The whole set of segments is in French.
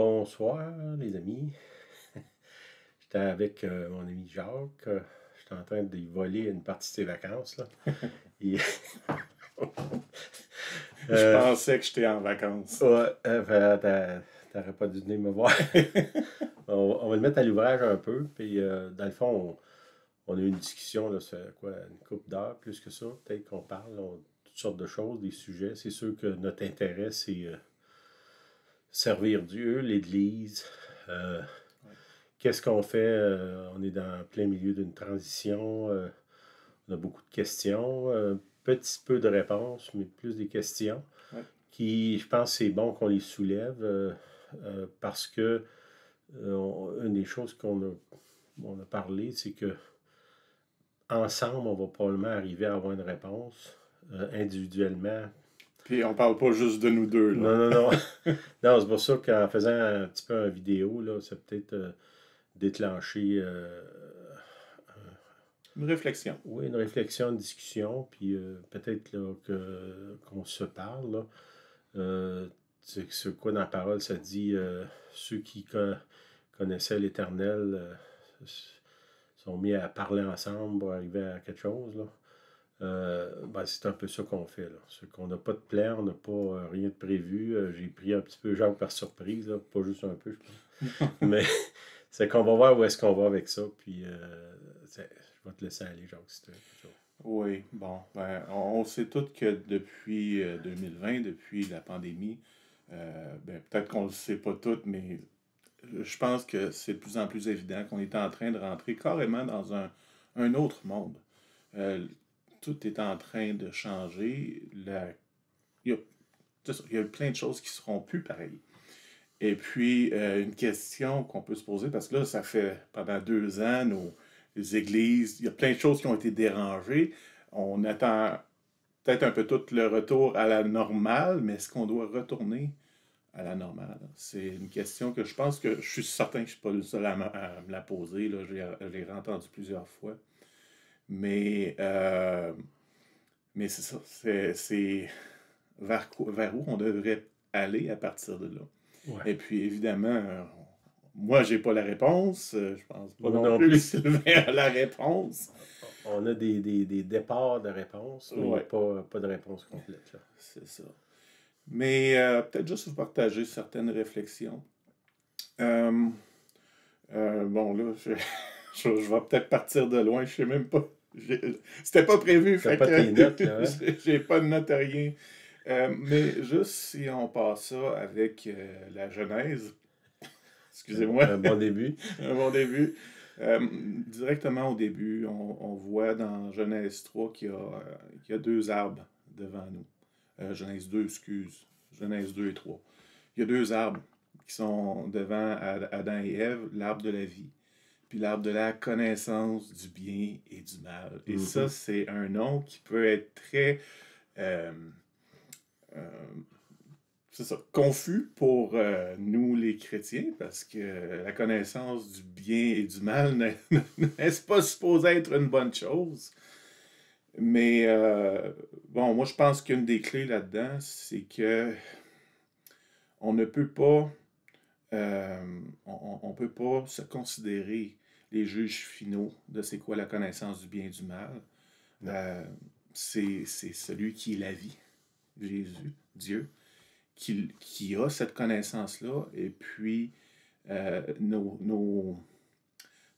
Bonsoir les amis. J'étais avec mon ami Jacques. J'étais en train de lui voler une partie de ses vacances, là. Et, Je euh, pensais que j'étais en vacances. ouais, t'aurais pas dû venir me voir. On va le mettre à l'ouvrage un peu. Puis dans le fond, on a eu une discussion, là, c'est quoi, une couple d'heures, plus que ça. Peut-être qu'on parle toutes sortes de choses, des sujets. C'est sûr que notre intérêt, c'est servir Dieu, l'Église. euh, Ouais. Qu'est-ce qu'on fait? On est dans plein milieu d'une transition. On a beaucoup de questions. Petit peu de réponses, mais plus des questions. Ouais. Qui, je pense, c'est bon qu'on les soulève parce que une des choses on a parlé, c'est que ensemble, on va probablement arriver à avoir une réponse. Individuellement. Puis on parle pas juste de nous deux, là. Non, non, non. Non, c'est pour ça qu'en faisant un petit peu une vidéo, là, c'est peut-être déclencher Une réflexion. oui, une réflexion, une discussion, puis peut-être là, qu'on se parle. Là. C'est quoi dans la parole, ça dit ceux qui connaissaient l'Éternel sont mis à parler ensemble pour arriver à quelque chose. Là. Ben, c'est un peu ça qu'on fait. Là. C'est qu'on n'a pas de plan, on n'a pas rien de prévu. J'ai pris un petit peu Jacques par surprise, là, pas juste un peu, je pense. Mais c'est qu'on va voir où est-ce qu'on va avec ça, puis je vais te laisser aller, Jacques, si tu as quelque chose. Oui, bon, ben, on sait tous que depuis 2020, depuis la pandémie, ben, peut-être qu'on le sait pas tout, mais je pense que c'est de plus en plus évident qu'on est en train de rentrer carrément dans un autre monde. Euh, Tout est en train de changer. Il y a, c'est ça, il y a plein de choses qui seront plus pareilles. Et puis, une question qu'on peut se poser, parce que là, ça fait pendant 2 ans, les églises, il y a plein de choses qui ont été dérangées. On attend peut-être un peu tout le retour à la normale, mais est-ce qu'on doit retourner à la normale? C'est une question que je pense que je suis certain que je ne suis pas le seul à me la poser. Là, j'ai entendu plusieurs fois. Mais, euh, mais c'est ça. C'est vers où on devrait aller à partir de là. Ouais. Et puis, évidemment, moi, j'ai pas la réponse. Je pense pas Moi non non plus que plus. Sylvain a la réponse. On a des départs de réponses, mais Ouais, pas de réponse complète. Là. c'est ça. Mais peut-être juste vous partager certaines réflexions. Euh, bon, là, je vais peut-être partir de loin. Je sais même pas. C'était pas prévu, T'as fait pas tes notes, que là, hein? j'ai pas de note à rien. Mais juste si on passe ça avec la Genèse, excusez-moi, Un bon début. un bon début. Directement au début, on voit dans Genèse 3 qu'il y a 2 arbres devant nous. Genèse 2, excuse. Genèse 2 et 3. Il y a 2 arbres qui sont devant Adam et Ève, l'arbre de la vie, puis l'arbre de la connaissance du bien et du mal. Et ça, Mhm. c'est un nom qui peut être très euh, euh, c'est ça, confus pour nous les chrétiens, parce que la connaissance du bien et du mal n'est pas supposé être une bonne chose. Mais bon, moi je pense qu'une des clés là-dedans, c'est que on ne peut pas, on peut pas se considérer les juges finaux de c'est quoi la connaissance du bien et du mal. Non. Euh, c'est celui qui est la vie, Jésus, Dieu, qui a cette connaissance-là, et puis euh, nos, nos-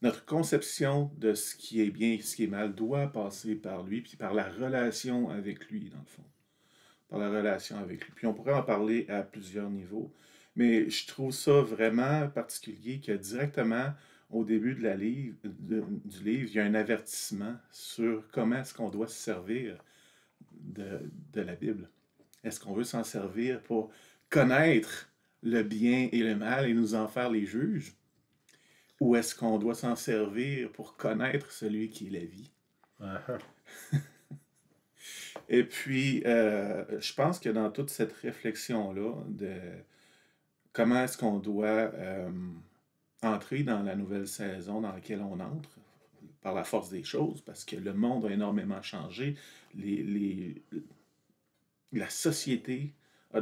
notre conception de ce qui est bien et ce qui est mal doit passer par lui, puis par la relation avec lui, dans le fond. Par la relation avec lui. Puis on pourrait en parler à plusieurs niveaux, mais je trouve ça vraiment particulier que directement au début du livre, il y a un avertissement sur comment est-ce qu'on doit se servir de la Bible. Est-ce qu'on veut s'en servir pour connaître le bien et le mal et nous en faire les juges? Ou est-ce qu'on doit s'en servir pour connaître celui qui est la vie? Uh-huh. Et puis, je pense que dans toute cette réflexion-là de comment est-ce qu'on doit entrer dans la nouvelle saison dans laquelle on entre, par la force des choses, parce que le monde a énormément changé, les, les, la société a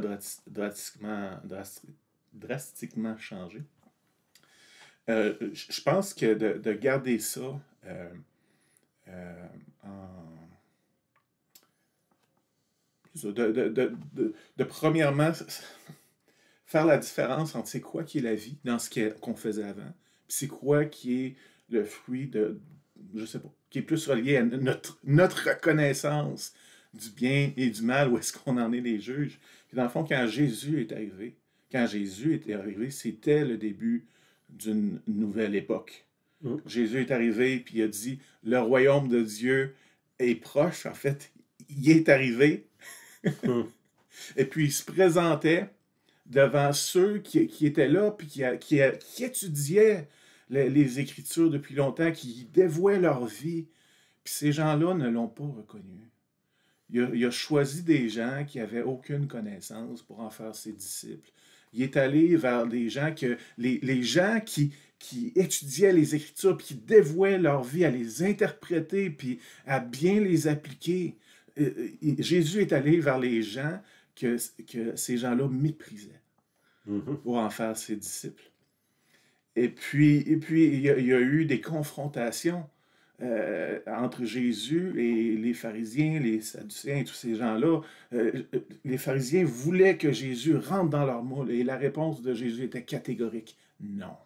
drastiquement changé. Je pense que de garder ça en... premièrement, faire la différence entre c'est quoi qui est la vie dans ce qu'on faisait avant, puis c'est quoi qui est le fruit de, je sais pas, qui est plus relié à notre reconnaissance du bien et du mal, où est-ce qu'on en est les juges. Puis dans le fond, quand Jésus est arrivé, c'était le début d'une nouvelle époque. Mm. Jésus est arrivé, puis il a dit, le royaume de Dieu est proche. En fait, il est arrivé. Mm. Et puis il se présentait devant ceux qui étaient là, puis qui étudiaient les Écritures depuis longtemps, qui dévouaient leur vie. Puis ces gens-là ne l'ont pas reconnu. Il a choisi des gens qui n'avaient aucune connaissance pour en faire ses disciples. Il est allé vers des gens les gens qui étudiaient les Écritures, puis qui dévouaient leur vie à les interpréter, puis à bien les appliquer. Jésus est allé vers les gens que ces gens-là méprisaient pour en faire ses disciples. Et puis il y a eu des confrontations entre Jésus et les pharisiens, les sadducéens, tous ces gens-là. Les pharisiens voulaient que Jésus rentre dans leur moule, et la réponse de Jésus était catégorique. Non.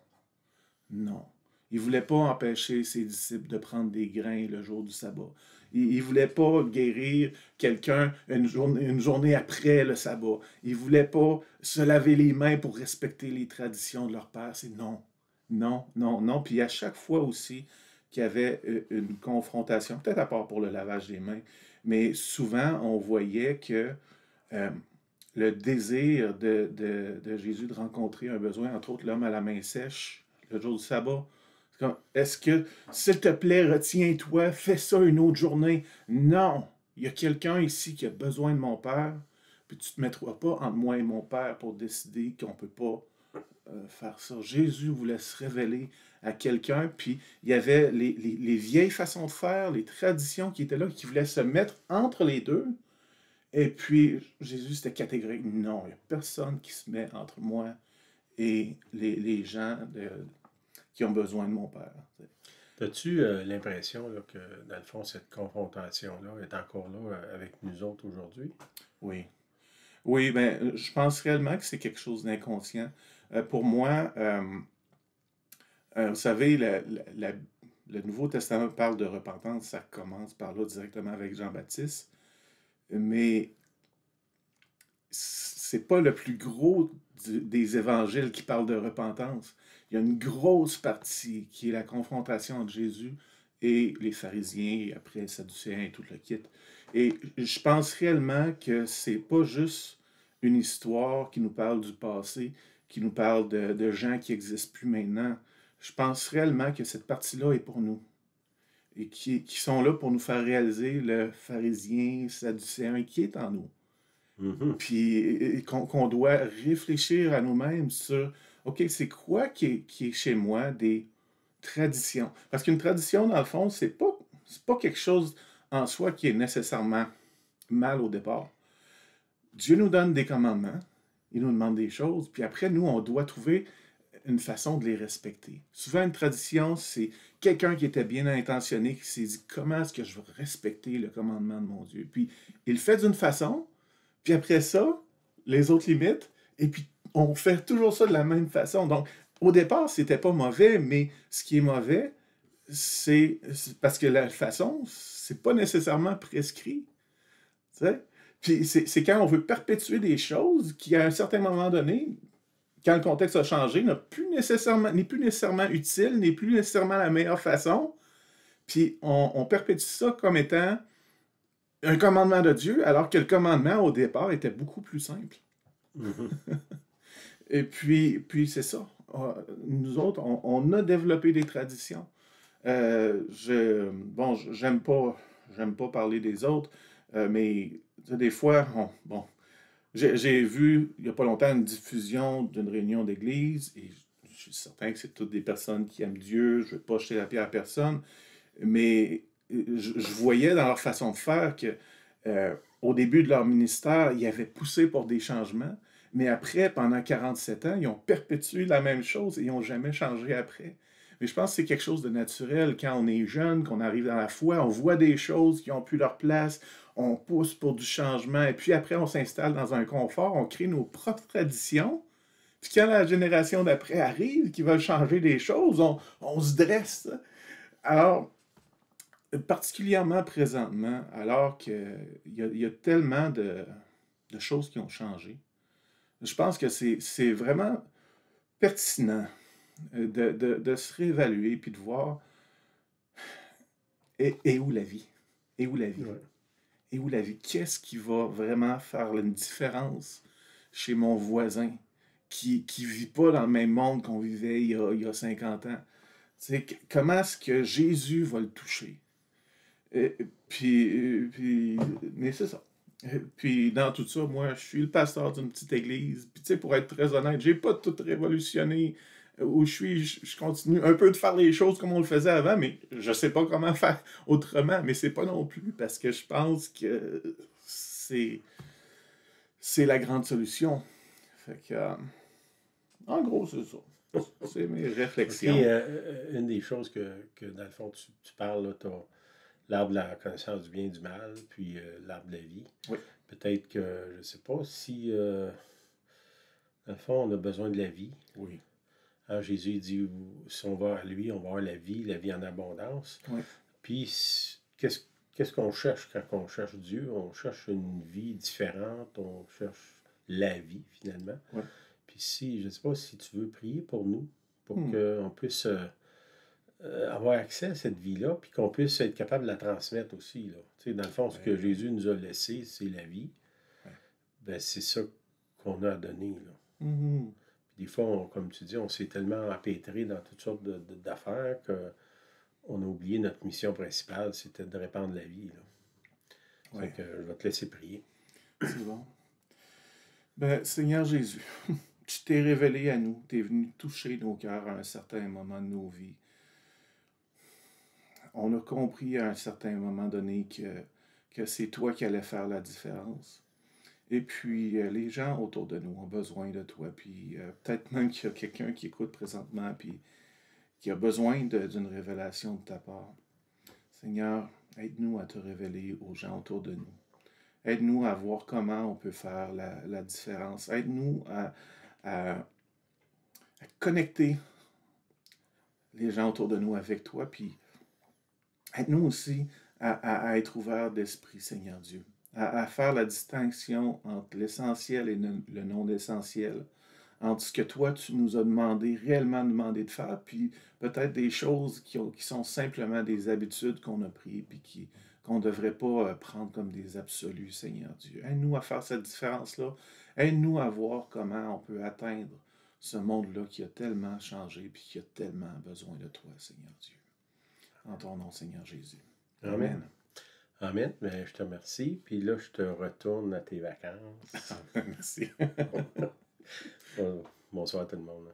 Non. Il ne voulait pas empêcher ses disciples de prendre des grains le jour du sabbat. Il ne voulait pas guérir quelqu'un une journée après le sabbat. Il ne voulait pas se laver les mains pour respecter les traditions de leur père. C'est non, non, non, non. Puis à chaque fois aussi qu'il y avait une confrontation, peut-être à part pour le lavage des mains, mais souvent on voyait que le désir de Jésus de rencontrer un besoin, entre autres l'homme à la main sèche, le jour du sabbat, est-ce que, s'il te plaît, retiens-toi, fais ça une autre journée? Non! Il y a quelqu'un ici qui a besoin de mon Père, puis tu ne te mettras pas entre moi et mon Père pour décider qu'on ne peut pas faire ça. Jésus voulait se révéler à quelqu'un, puis il y avait les vieilles façons de faire, les traditions qui étaient là, qui voulaient se mettre entre les deux. Et puis, Jésus, c'était catégorique. Non, il n'y a personne qui se met entre moi et les gens qui ont besoin de mon Père. As-tu l'impression là, que, dans le fond, cette confrontation-là est encore là avec nous autres aujourd'hui? Oui. Oui, ben, je pense réellement que c'est quelque chose d'inconscient. Pour moi, vous savez, le Nouveau Testament parle de repentance, ça commence par là directement avec Jean-Baptiste, mais c'est pas le plus gros des évangiles qui parlent de repentance. Il y a une grosse partie qui est la confrontation entre Jésus et les pharisiens, et après les sadducéens et tout le kit. Et je pense réellement que c'est pas juste une histoire qui nous parle du passé, qui nous parle de gens qui n'existent plus maintenant. Je pense réellement que cette partie-là est pour nous. Et qui sont là pour nous faire réaliser le pharisien, sadducéen qui est en nous. Mm-hmm. Puis qu'on doit réfléchir à nous-mêmes sur, OK, c'est quoi qui est chez moi des traditions? Parce qu'une tradition, dans le fond, c'est pas quelque chose en soi qui est nécessairement mal au départ. Dieu nous donne des commandements, il nous demande des choses, puis après, nous, on doit trouver une façon de les respecter. Souvent, une tradition, c'est quelqu'un qui était bien intentionné, qui s'est dit, comment est-ce que je vais respecter le commandement de mon Dieu? Puis, il le fait d'une façon, puis après ça, les autres limites, et puis on fait toujours ça de la même façon. Donc, au départ, c'était pas mauvais, mais ce qui est mauvais, c'est parce que la façon, c'est pas nécessairement prescrit. Tu sais? Puis c'est quand on veut perpétuer des choses qui, à un certain moment donné, quand le contexte a changé, n'est plus nécessairement utile, n'est plus nécessairement la meilleure façon. Puis on perpétue ça comme étant un commandement de Dieu, alors que le commandement, au départ, était beaucoup plus simple. Mm-hmm. Et puis c'est ça. Nous autres, on a développé des traditions. J'aime pas parler des autres, mais des fois, j'ai vu, il n'y a pas longtemps, une diffusion d'une réunion d'église, et je suis certain que c'est toutes des personnes qui aiment Dieu, je ne veux pas jeter la pierre à personne, mais je voyais dans leur façon de faire que au début de leur ministère, ils avaient poussé pour des changements, Mais après, pendant 47 ans, ils ont perpétué la même chose et ils n'ont jamais changé après. Mais je pense que c'est quelque chose de naturel. Quand on est jeune, qu'on arrive dans la foi, on voit des choses qui ont plus leur place, on pousse pour du changement, et puis après, on s'installe dans un confort, on crée nos propres traditions. Puis quand la génération d'après arrive, qui va changer les choses, on se dresse. Alors, particulièrement présentement, alors qu'il y a tellement de choses qui ont changé, je pense que c'est vraiment pertinent de se réévaluer puis de voir et où la vie? Et où la vie? Ouais. Et où la vie? Qu'est-ce qui va vraiment faire une différence chez mon voisin qui ne vit pas dans le même monde qu'on vivait il y a 50 ans? Comment est-ce que Jésus va le toucher? Mais c'est ça. Puis dans tout ça, moi, je suis le pasteur d'une petite église. Puis tu sais, pour être très honnête, j'ai pas tout révolutionné où je suis. Je continue un peu de faire les choses comme on le faisait avant, mais je sais pas comment faire autrement. Mais c'est pas non plus parce que je pense que c'est c'est la grande solution. Fait que, en gros, c'est ça. C'est mes OK, réflexions. une des choses que dans le fond, tu parles, là, tu as l'arbre de la connaissance du bien et du mal, puis l'arbre de la vie. Oui, Peut-être que, je ne sais pas si, dans le fond, on a besoin de la vie. oui, Hein, Jésus il dit, si on va à lui, on va avoir la vie en abondance. oui, Puis, qu'est-ce qu'on cherche quand on cherche Dieu? On cherche une vie différente, on cherche la vie, finalement. oui. Puis si, je ne sais pas si tu veux prier pour nous, pour Hmm, qu'on puisse avoir accès à cette vie-là, puis qu'on puisse être capable de la transmettre aussi. Là. Tu sais, dans le fond, ce que ouais, Jésus nous a laissé, c'est la vie. ouais. Ben, c'est ça qu'on a à donner. Là. Mhm. Puis des fois, comme tu dis, on s'est tellement empêtré dans toutes sortes d'affaires qu'on a oublié notre mission principale, c'était de répandre la vie. Là. Ouais, Donc, je vais te laisser prier. c'est bon. Ben, Seigneur Jésus, tu t'es révélé à nous, tu es venu toucher nos cœurs à un certain moment de nos vies. On a compris à un certain moment donné que c'est toi qui allais faire la différence. Et puis, les gens autour de nous ont besoin de toi. Puis, peut-être même qu'il y a quelqu'un qui écoute présentement, puis qui a besoin d'une révélation de ta part. Seigneur, aide-nous à te révéler aux gens autour de nous. Aide-nous à voir comment on peut faire la différence. Aide-nous à connecter les gens autour de nous avec toi, puis aide-nous aussi à être ouverts d'esprit, Seigneur Dieu, à faire la distinction entre l'essentiel et le non-essentiel, entre ce que toi, tu nous as demandé, réellement demandé de faire, puis peut-être des choses qui sont simplement des habitudes qu'on a prises, puis qu'on ne devrait pas prendre comme des absolus, Seigneur Dieu. Aide-nous à faire cette différence-là. Aide-nous à voir comment on peut atteindre ce monde-là qui a tellement changé, puis qui a tellement besoin de toi, Seigneur Dieu. En ton nom, Seigneur Jésus. Amen. Amen. Amen. Ben, je te remercie. Puis là, je te retourne à tes vacances. Merci. Bonsoir à tout le monde.